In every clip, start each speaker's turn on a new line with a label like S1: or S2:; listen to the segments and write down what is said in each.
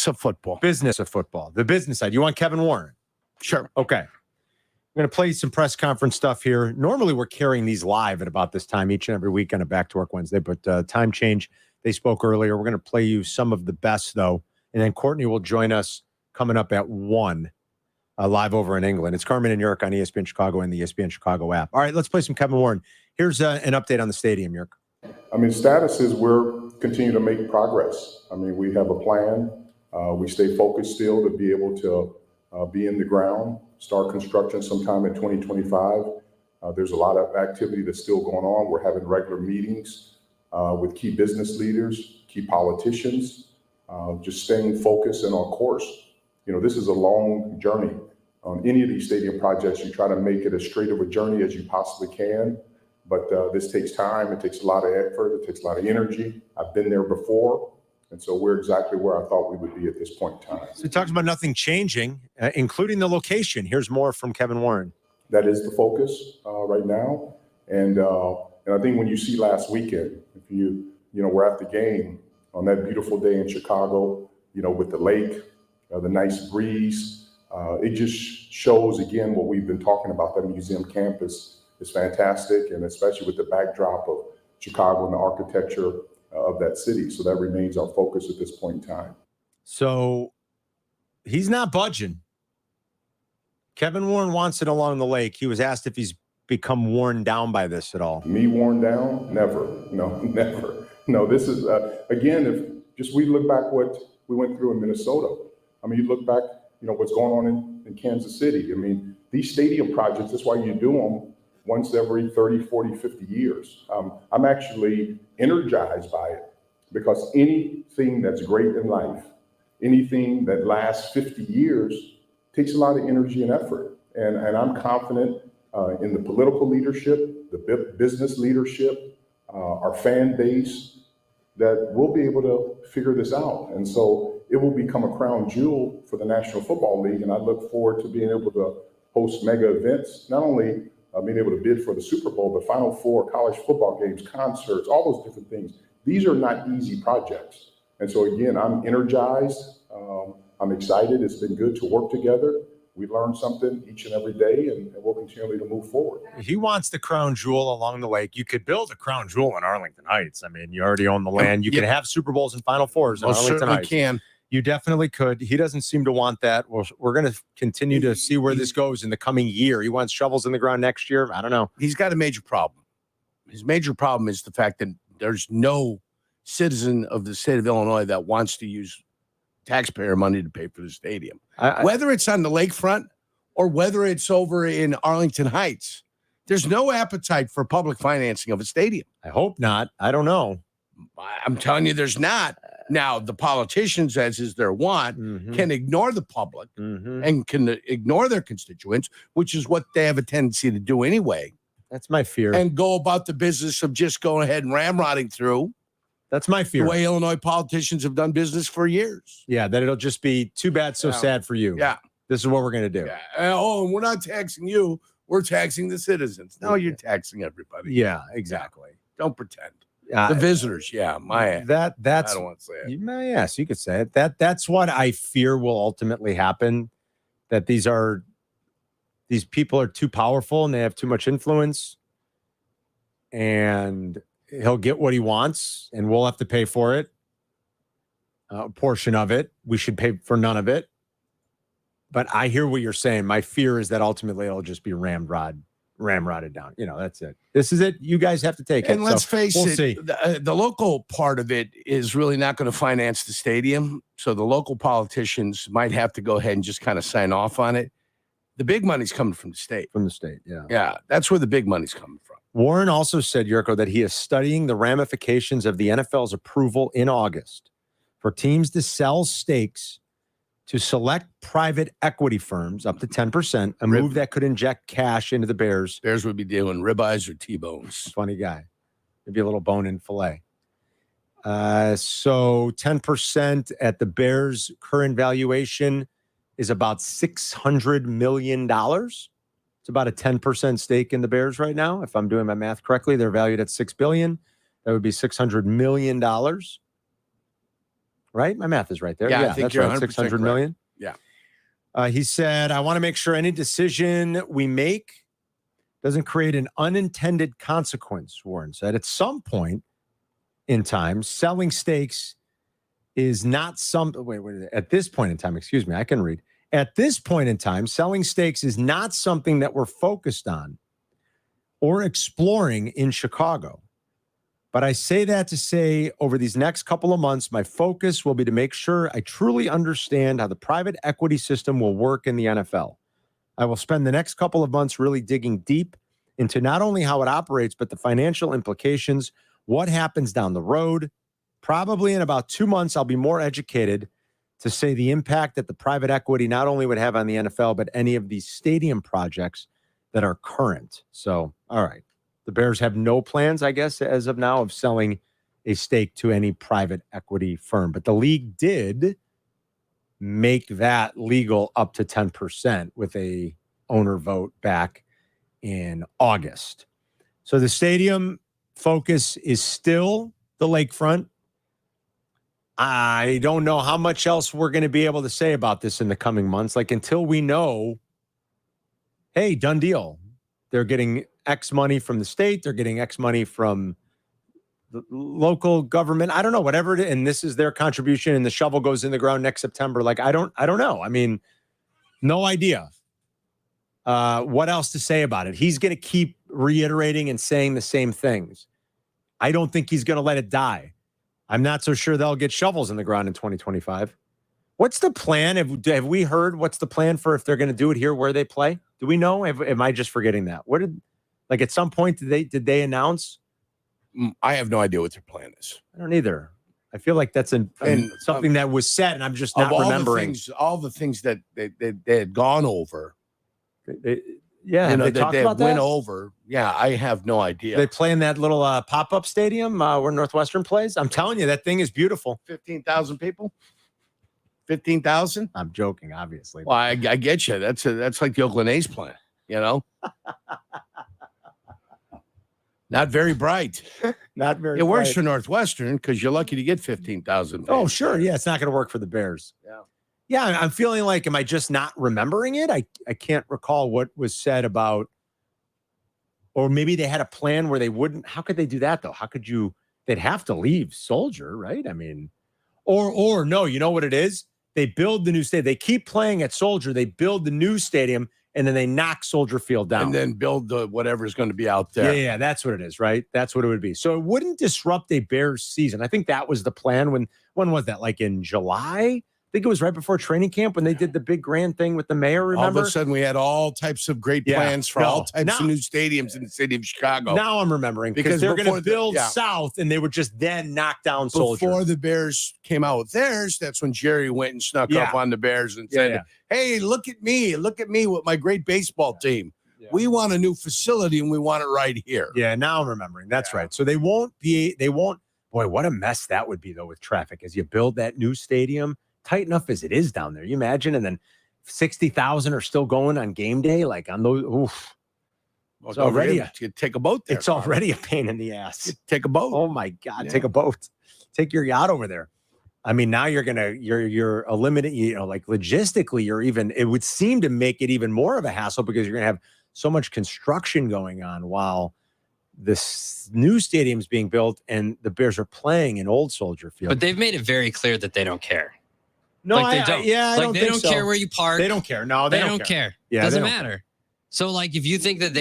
S1: business of football.
S2: Business of football. The business side. You want Kevin Warren?
S1: Sure.
S2: Okay. I'm going to play some press conference stuff here. Normally, we're carrying these live at about this time each and every week on a Back to Work Wednesday, but time change. They spoke earlier. We're going to play you some of the best, though. And then Courtney will join us coming up at 1 live over in England. It's Carmen and Jurko on ESPN Chicago and the ESPN Chicago app. All right, let's play some Kevin Warren. Here's an update on the stadium, Jurko.
S3: I mean, status is we're continuing to make progress. I mean, we have a plan. We stay focused still to be able to be in the ground, start construction sometime in 2025. There's a lot of activity that's still going on. We're having regular meetings with key business leaders, key politicians, just staying focused and on course. You know, this is a long journey. On any of these stadium projects, you try to make it as straight of a journey as you possibly can. But this takes time. It takes a lot of effort. It takes a lot of energy. I've been there before. And so we're exactly where I thought we would be at this point in time.
S2: So he talks about nothing changing, including the location. Here's more from Kevin Warren.
S3: That is the focus right now. And I think when you see last weekend, if you we're at the game on that beautiful day in Chicago, with the lake, the nice breeze, it just shows again what we've been talking about. That museum campus is fantastic, and especially with the backdrop of Chicago and the architecture of that city. So that remains our focus at this point in time.
S2: So he's not budging. Kevin Warren wants it along the lake. He was asked if he's become worn down by this at all.
S3: Me worn down? Never. No, never. No, this is, again, if just we look back what we went through in Minnesota. I mean, you look back, what's going on in Kansas City. I mean, these stadium projects, that's why you do them once every 30, 40, 50 years. I'm actually energized by it because anything that's great in life, anything that lasts 50 years takes a lot of energy and effort. And I'm confident in the political leadership, the business leadership, our fan base, that we'll be able to figure this out. And so it will become a crown jewel for the National Football League. And I look forward to being able to host mega events, not only being able to bid for the Super Bowl, but Final Four, college football games, concerts, all those different things. These are not easy projects. And so again, I'm energized. I'm excited. It's been good to work together. We learn something each and every day, and we'll continue to move forward.
S2: He wants the crown jewel along the lake. You could build a crown jewel in Arlington Heights. I mean, you already own the land. You can have Super Bowls and Final Fours in Arlington Heights.
S1: Can.
S2: You definitely could. He doesn't seem to want that. We're going to continue to see where this goes in the coming year. He wants shovels in the ground next year. I don't know.
S1: He's got a major problem. His major problem is the fact that there's no citizen of the state of Illinois that wants to use taxpayer money to pay for the stadium. Whether it's on the lakefront or whether it's over in Arlington Heights, there's no appetite for public financing of a stadium.
S2: I hope not. I don't know.
S1: I'm telling you, there's not. Now, the politicians, as is their want, can ignore the public and can ignore their constituents, which is what they have a tendency to do anyway.
S2: That's my fear.
S1: And go about the business of just going ahead and ramrodding through.
S2: That's my fear.
S1: The way Illinois politicians have done business for years.
S2: Yeah, that it'll just be too bad, so sad for you.
S1: Yeah.
S2: This is what we're going to do.
S1: Yeah. And we're not taxing you. We're taxing the citizens. No, you're taxing everybody.
S2: Yeah, exactly.
S1: Don't pretend. The visitors, my ass.
S2: That's
S1: I don't want to say it.
S2: My ass, you could say it. That's what I fear will ultimately happen. That these people are too powerful and they have too much influence, and he'll get what he wants, and we'll have to pay for it. A portion of it, we should pay for none of it. But I hear what you're saying. My fear is that ultimately it'll just be ramrodded down. That's it. This is it. You guys have to take it.
S1: And let's face it, the local part of it is really not going to finance the stadium. So the local politicians might have to go ahead and just kind of sign off on it. The big money's coming from the state.
S2: From the state, yeah.
S1: Yeah, that's where the big money's coming from.
S2: Warren also said, Jurko, that he is studying the ramifications of the NFL's approval in August for teams to sell stakes to select private equity firms up to 10%, a move that could inject cash into the Bears.
S1: Bears would be doing ribeyes or T-bones.
S2: Funny guy. Maybe a little bone in filet. So 10% at the Bears' current valuation is about $600 million. It's about a 10% stake in the Bears right now. If I'm doing my math correctly, they're valued at $6 billion. That would be $600 million. right? My math is right there.
S1: Yeah, I think
S2: that's
S1: you're
S2: right.
S1: 100%
S2: 600 million.
S1: Yeah.
S2: He said, I want to make sure any decision we make doesn't create an unintended consequence, Warren said. At some point in time, selling stakes is not at this point in time, excuse me, I can read. At this point in time, selling stakes is not something that we're focused on or exploring in Chicago. But I say that to say over these next couple of months, my focus will be to make sure I truly understand how the private equity system will work in the NFL. I will spend the next couple of months really digging deep into not only how it operates, but the financial implications, what happens down the road. Probably in about 2 months, I'll be more educated to say the impact that the private equity not only would have on the NFL, but any of these stadium projects that are current. So, all right. The Bears have no plans, I guess, as of now, of selling a stake to any private equity firm. But the league did make that legal up to 10% with a owner vote back in August. So the stadium focus is still the Lakefront. I don't know how much else we're going to be able to say about this in the coming months. Like until we know, hey, done deal. They're getting X money from the state. They're getting X money from the local government. I don't know, whatever it is. And this is their contribution. And the shovel goes in the ground next September. Like, I don't know. I mean, no idea what else to say about it. He's going to keep reiterating and saying the same things. I don't think he's going to let it die. I'm not so sure they'll get shovels in the ground in 2025. What's the plan? Have we heard what's the plan for if they're going to do it here where they play? Do we know? Am I just forgetting that? At some point did they announce?
S1: I have no idea what their plan is.
S2: I don't either. I feel like that's something that was said, and I'm just not remembering.
S1: All the things that they had gone over.
S2: They
S1: went
S2: that?
S1: over. Yeah, I have no idea.
S2: They play in that little pop-up stadium where Northwestern plays. I'm telling you, that thing is beautiful.
S1: 15,000 people. 15,000.
S2: I'm joking, obviously.
S1: Well, I get you. That's like the Oakland A's plan. You know, not very bright.
S2: Not very.
S1: It works for Northwestern because you're lucky to get 15,000.
S2: Oh, sure. Yeah, it's not going to work for the Bears. Yeah, I'm feeling like, am I just not remembering it? I can't recall what was said about, or maybe they had a plan where they wouldn't. How could they do that, though? How could you? They'd have to leave Soldier, right? I mean, or no, you know what it is? They build the new stadium. They keep playing at Soldier. They build the new stadium, and then they knock Soldier Field down.
S1: And then build the whatever's going to be out there.
S2: Yeah, that's what it is, right? That's what it would be. So it wouldn't disrupt a Bears season. I think that was the plan. When was that? Like in July? I think it was right before training camp when they did the big grand thing with the mayor, remember?
S1: All of a sudden, we had all types of great plans for all types of new stadiums in the city of Chicago.
S2: Now I'm remembering because they're going to build south, and they would just then knock down Soldier.
S1: Before the Bears came out with theirs, that's when Jerry went and snuck up on the Bears and said, hey, look at me with my great baseball team. Yeah. We want a new facility, and we want it right here.
S2: Yeah, now I'm remembering. That's right. So they won't, boy, what a mess that would be, though, with traffic as you build that new stadium. Tight enough as it is down there. You imagine, and then 60,000 are still going on game day, like on those. Oof.
S1: Well, it's already you take a boat there.
S2: It's already a pain in the ass.
S1: Take a boat.
S2: Oh my God, take a boat. Take your yacht over there. I mean, now you're eliminating, like logistically, it would seem to make it even more of a hassle because you're gonna have so much construction going on while this new stadium's being built and the Bears are playing in Old Soldier Field.
S4: But they've made it very clear that they don't care.
S2: No,
S4: they don't.
S2: I don't think
S4: they don't
S2: so.
S4: care where you park.
S2: They don't care. No,
S4: they don't care.
S2: Yeah,
S4: doesn't matter. So, like, if you think that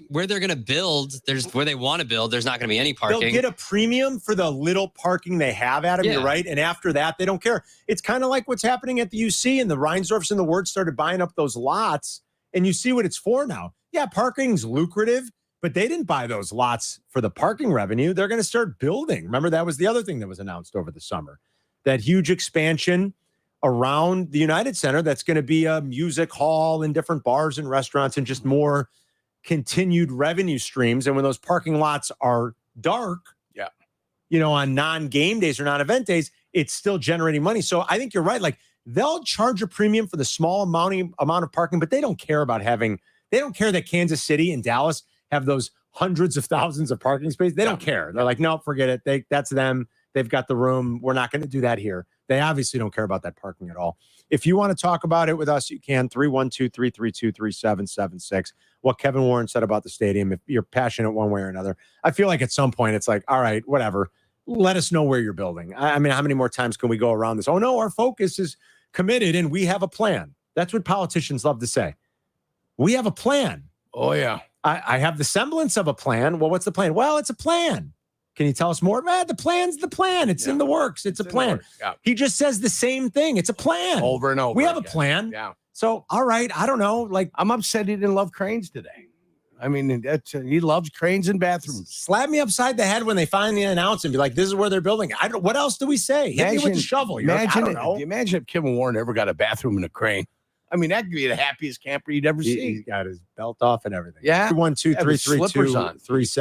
S4: where they're going to build, where they want to build, there's not going to be any parking.
S2: They'll get a premium for the little parking they have, Adam. You're right. And after that, they don't care. It's kind of like what's happening at the UC, and the Reinsdorfs and the Word started buying up those lots, and you see what it's for now. Yeah, parking's lucrative, but they didn't buy those lots for the parking revenue. They're going to start building. Remember, that was the other thing that was announced over the summer. That huge expansion around the United Center that's going to be a music hall and different bars and restaurants and just more continued revenue streams. And when those parking lots are dark, on non-game days or non-event days, it's still generating money. So I think you're right. Like, they'll charge a premium for the small amount of parking, but they don't care that Kansas City and Dallas have those hundreds of thousands of parking spaces. They don't care. They're like, no, forget it. That's them. They've got the room. We're not going to do that here. They obviously don't care about that parking at all. If you want to talk about it with us, you can. 312-332-3776. What Kevin Warren said about the stadium, if you're passionate one way or another. I feel like at some point it's like, all right, whatever. Let us know where you're building. I mean, how many more times can we go around this? Oh, no, our focus is committed and we have a plan. That's what politicians love to say. We have a plan.
S1: Oh, yeah.
S2: I have the semblance of a plan. Well, what's the plan? Well, it's a plan. Can you tell us more? The plan's the plan. It's in the works. It's a plan.
S1: Yeah.
S2: He just says the same thing. It's a plan.
S1: Over and over.
S2: We have
S1: again.
S2: a plan.
S1: Yeah.
S2: So, all right. I don't know. Like,
S1: I'm upset he didn't love cranes today. I mean, he loves cranes in bathrooms.
S2: Slap me upside the head when they finally announce and be like, this is where they're building. What else do we say? Hit me with the shovel.
S1: Imagine if Kevin Warren ever got a bathroom in a crane. I mean, that could be the happiest camper you'd ever see.
S2: He's got his belt off and everything.
S1: Yeah.
S2: 212-332-3776.